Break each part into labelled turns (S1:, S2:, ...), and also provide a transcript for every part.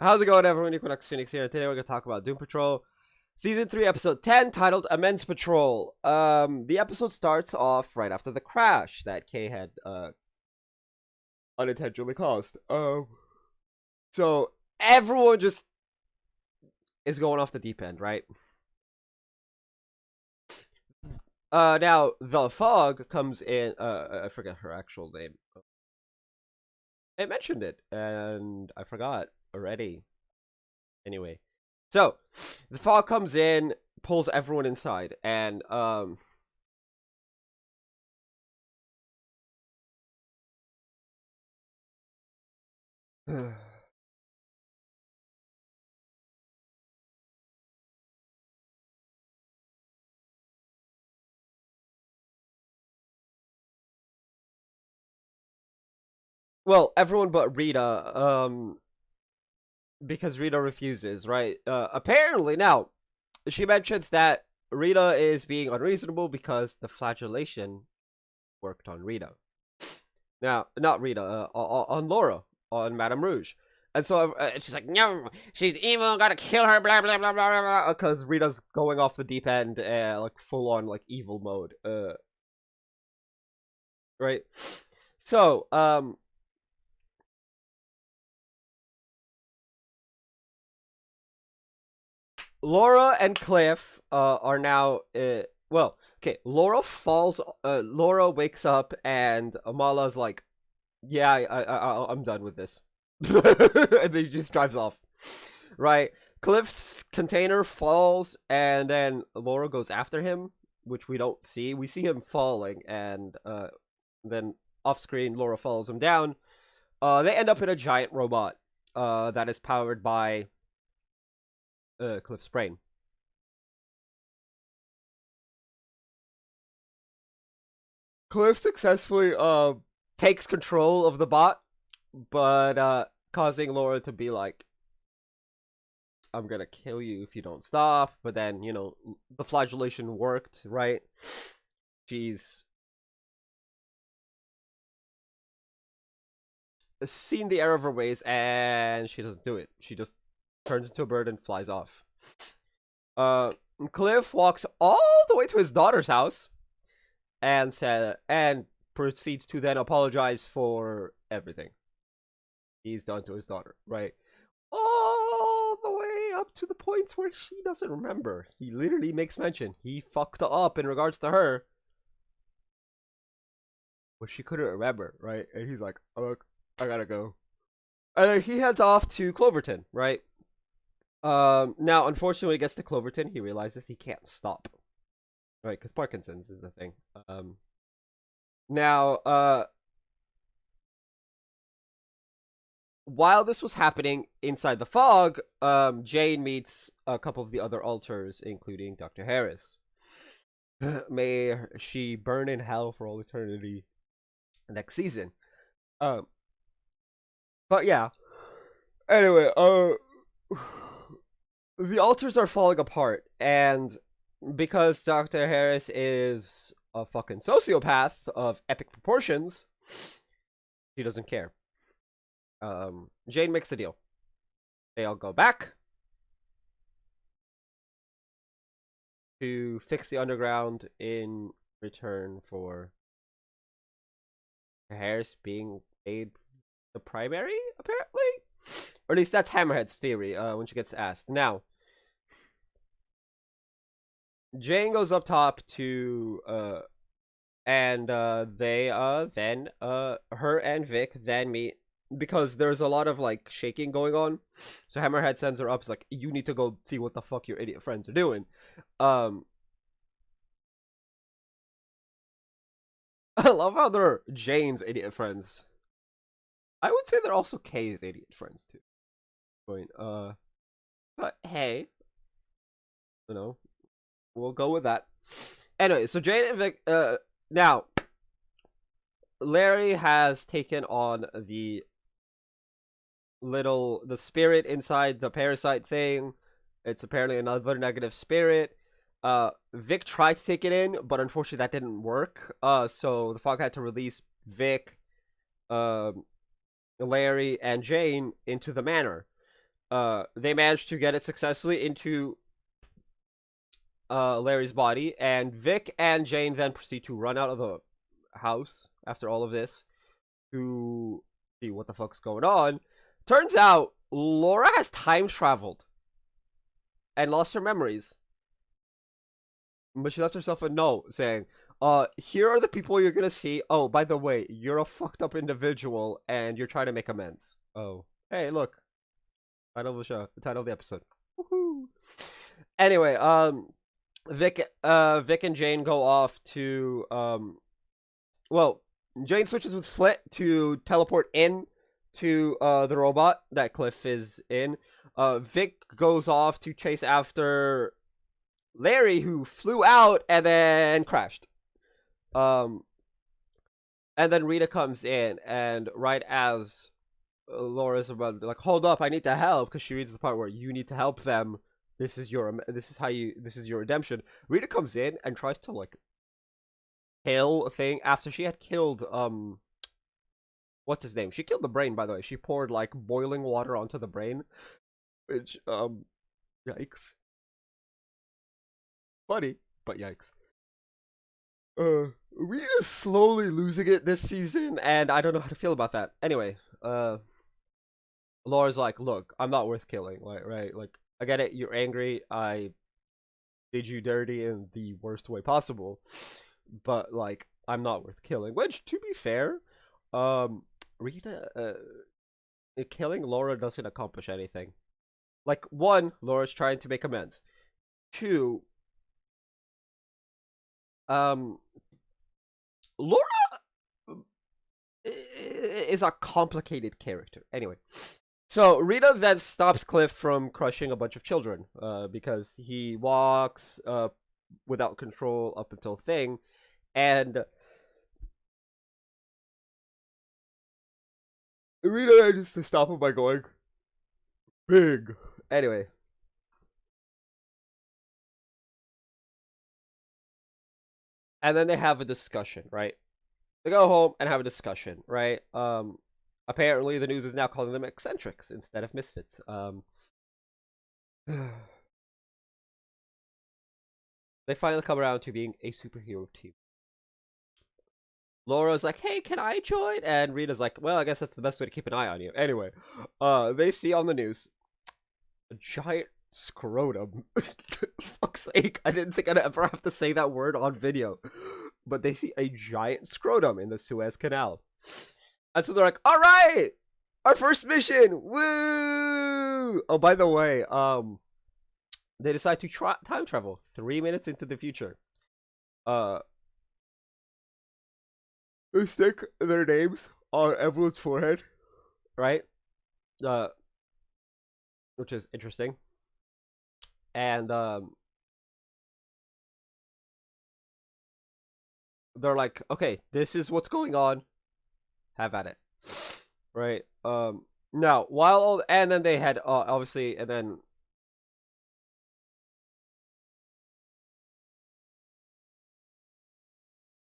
S1: How's it going, everyone? Equinox Phoenix here. Today we're gonna talk about Doom Patrol, Season 3, Episode 10, titled Immense Patrol. The episode starts off right after the crash that Kay had unintentionally caused. So everyone just is going off the deep end, right? Now the fog comes in. I forget her actual name. I mentioned it, and I forgot already. Anyway, so the fog comes in, pulls everyone inside, and well, everyone but Rita, because Rita refuses, right? Apparently now, she mentions that Rita is being unreasonable because the flagellation worked on Rita. Now, not Rita, on Laura, on Madame Rouge. And so she's like, no, she's evil, gotta kill her, blah, blah, blah, blah, blah, because Rita's going off the deep end, like, full on, like, evil mode. Right? So, Laura and Cliff are now well, okay, Laura falls Laura wakes up and Amala's like, yeah, I'm done with this. And then he just drives off. Right? Cliff's container falls and then Laura goes after him, which we don't see. We see him falling and then off screen Laura follows him down. They end up in a giant robot that is powered by Cliff's brain. Cliff successfully takes control of the bot, but causing Laura to be like, I'm gonna kill you if you don't stop. But then, you know, the flagellation worked, right? She's seen the error of her ways and she doesn't do it. She just turns into a bird and flies off. Cliff walks all the way to his daughter's house and proceeds to then apologize for everything he's done to his daughter, right? All the way up to the points where she doesn't remember. He literally makes mention he fucked up in regards to her, but she couldn't remember, right? And he's like, oh, I gotta go. And he heads off to Cloverton, right? Now, unfortunately, when he gets to Cloverton, he realizes he can't stop, right? Because Parkinson's is a thing. Now, while this was happening inside the fog, Jane meets a couple of the other alters, including Dr. Harris. May she burn in hell for all eternity next season. But yeah. Anyway, the alters are falling apart, and because Dr. Harris is a fucking sociopath of epic proportions, she doesn't care. Jane makes a deal. They all go back to fix the underground in return for Harris being made the primary, apparently? Or at least that's Hammerhead's theory when she gets asked. Now, Jane goes up top to and they then her and Vic then meet because there's a lot of like shaking going on. So Hammerhead sends her up. It's like, you need to go see what the fuck your idiot friends are doing. I love how they're Jane's idiot friends. I would say they're also Kay's idiot friends too. But hey, you know, we'll go with that. Anyway, so Jane and Vic. Now, Larry has taken on the spirit inside the parasite thing. It's apparently another negative spirit. Vic tried to take it in, but unfortunately that didn't work. So the fog had to release Vic, Larry, and Jane into the manor. they manage to get it successfully into Larry's body, and Vic and Jane then proceed to run out of the house after all of this to see what the fuck's going on. Turns out Laura has time traveled and lost her memories, but she left herself a note saying, here are the people you're gonna see. Oh, by the way, you're a fucked up individual and you're trying to make amends. Oh, hey, look, title of the show, the title of the episode. Woohoo! Anyway, Vic and Jane go off to well, Jane switches with Flit to teleport in to the robot that Cliff is in. Vic goes off to chase after Larry, who flew out and then crashed. And then Rita comes in, and right as Laura's about to, like, hold up, I need to help, because she reads the part where you need to help them. This is your redemption. Rita comes in and tries to, like, kill a thing after she had killed what's his name? She killed the brain, by the way. She poured like boiling water onto the brain, which yikes. Funny, but yikes. Rita's slowly losing it this season, and I don't know how to feel about that. Anyway, Laura's like, look, I'm not worth killing, right? Like, I get it, you're angry, I did you dirty in the worst way possible, but like, I'm not worth killing. Which, to be fair, Rita, killing Laura doesn't accomplish anything. Like, one, Laura's trying to make amends. Two, Laura is a complicated character. Anyway, so Rita then stops Cliff from crushing a bunch of children, because he walks without control up until thing, and Rita manages to stop him by going big. Anyway. And then they have a discussion, right? They go home and have a discussion, right? Apparently the news is now calling them eccentrics instead of misfits. They finally come around to being a superhero team. Laura's like, hey, can I join? And Rita's like, well, I guess that's the best way to keep an eye on you. Anyway, they see on the news a giant scrotum. Fuck's sake, I didn't think I'd ever have to say that word on video. But they see a giant scrotum in the Suez Canal. And so they're like, all right, our first mission, woo! Oh, by the way, they decide to time travel 3 minutes into the future. They stick their names on everyone's forehead, right? Which is interesting. And they're like, okay, this is what's going on. Have at it, right? Now, and then they had obviously, and then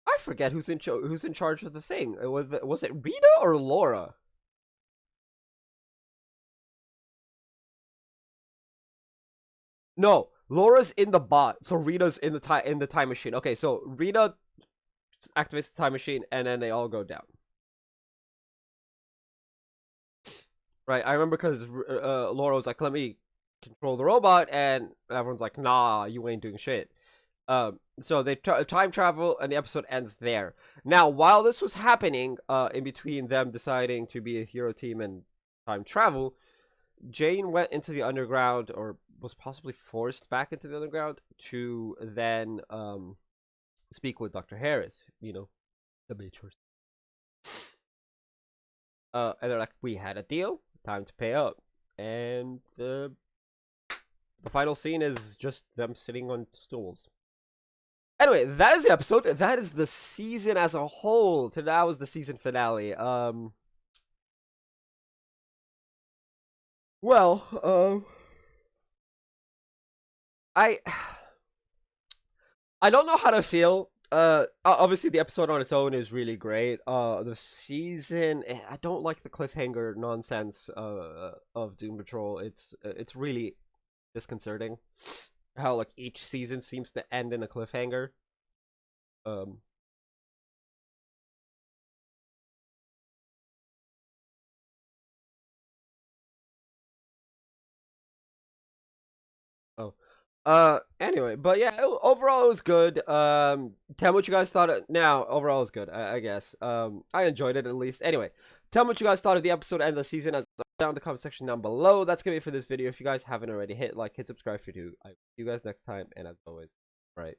S1: I forget who's in charge of the thing. Was it Rita or Laura? No, Laura's in the bot, so Rita's in the time machine. Okay, so Rita activates the time machine, and then they all go down. Right, I remember because Laura was like, "Let me control the robot," and everyone's like, "Nah, you ain't doing shit." So they time travel, and the episode ends there. Now, while this was happening, in between them deciding to be a hero team and time travel, Jane went into the underground, or was possibly forced back into the underground, to then speak with Dr. Harris, you know, the Matrix. And they're like, we had a deal, time to pay up. And the final scene is just them sitting on stools. Anyway, that is the episode. That is the season as a whole. That was the season finale. Well, I don't know how to feel Obviously the episode on its own is really great. The season, I don't like the cliffhanger nonsense of Doom Patrol. It's really disconcerting how like each season seems to end in a cliffhanger. um oh anyway, but yeah, overall it was good. Tell me what you guys thought of, now overall it was good, I guess. I enjoyed it at least. Anyway, tell me what you guys thought of the episode and the season as down in the comment section down below. That's gonna be it for this video. If you guys haven't already, hit like, hit subscribe if you do. I see you guys next time, and as always, right.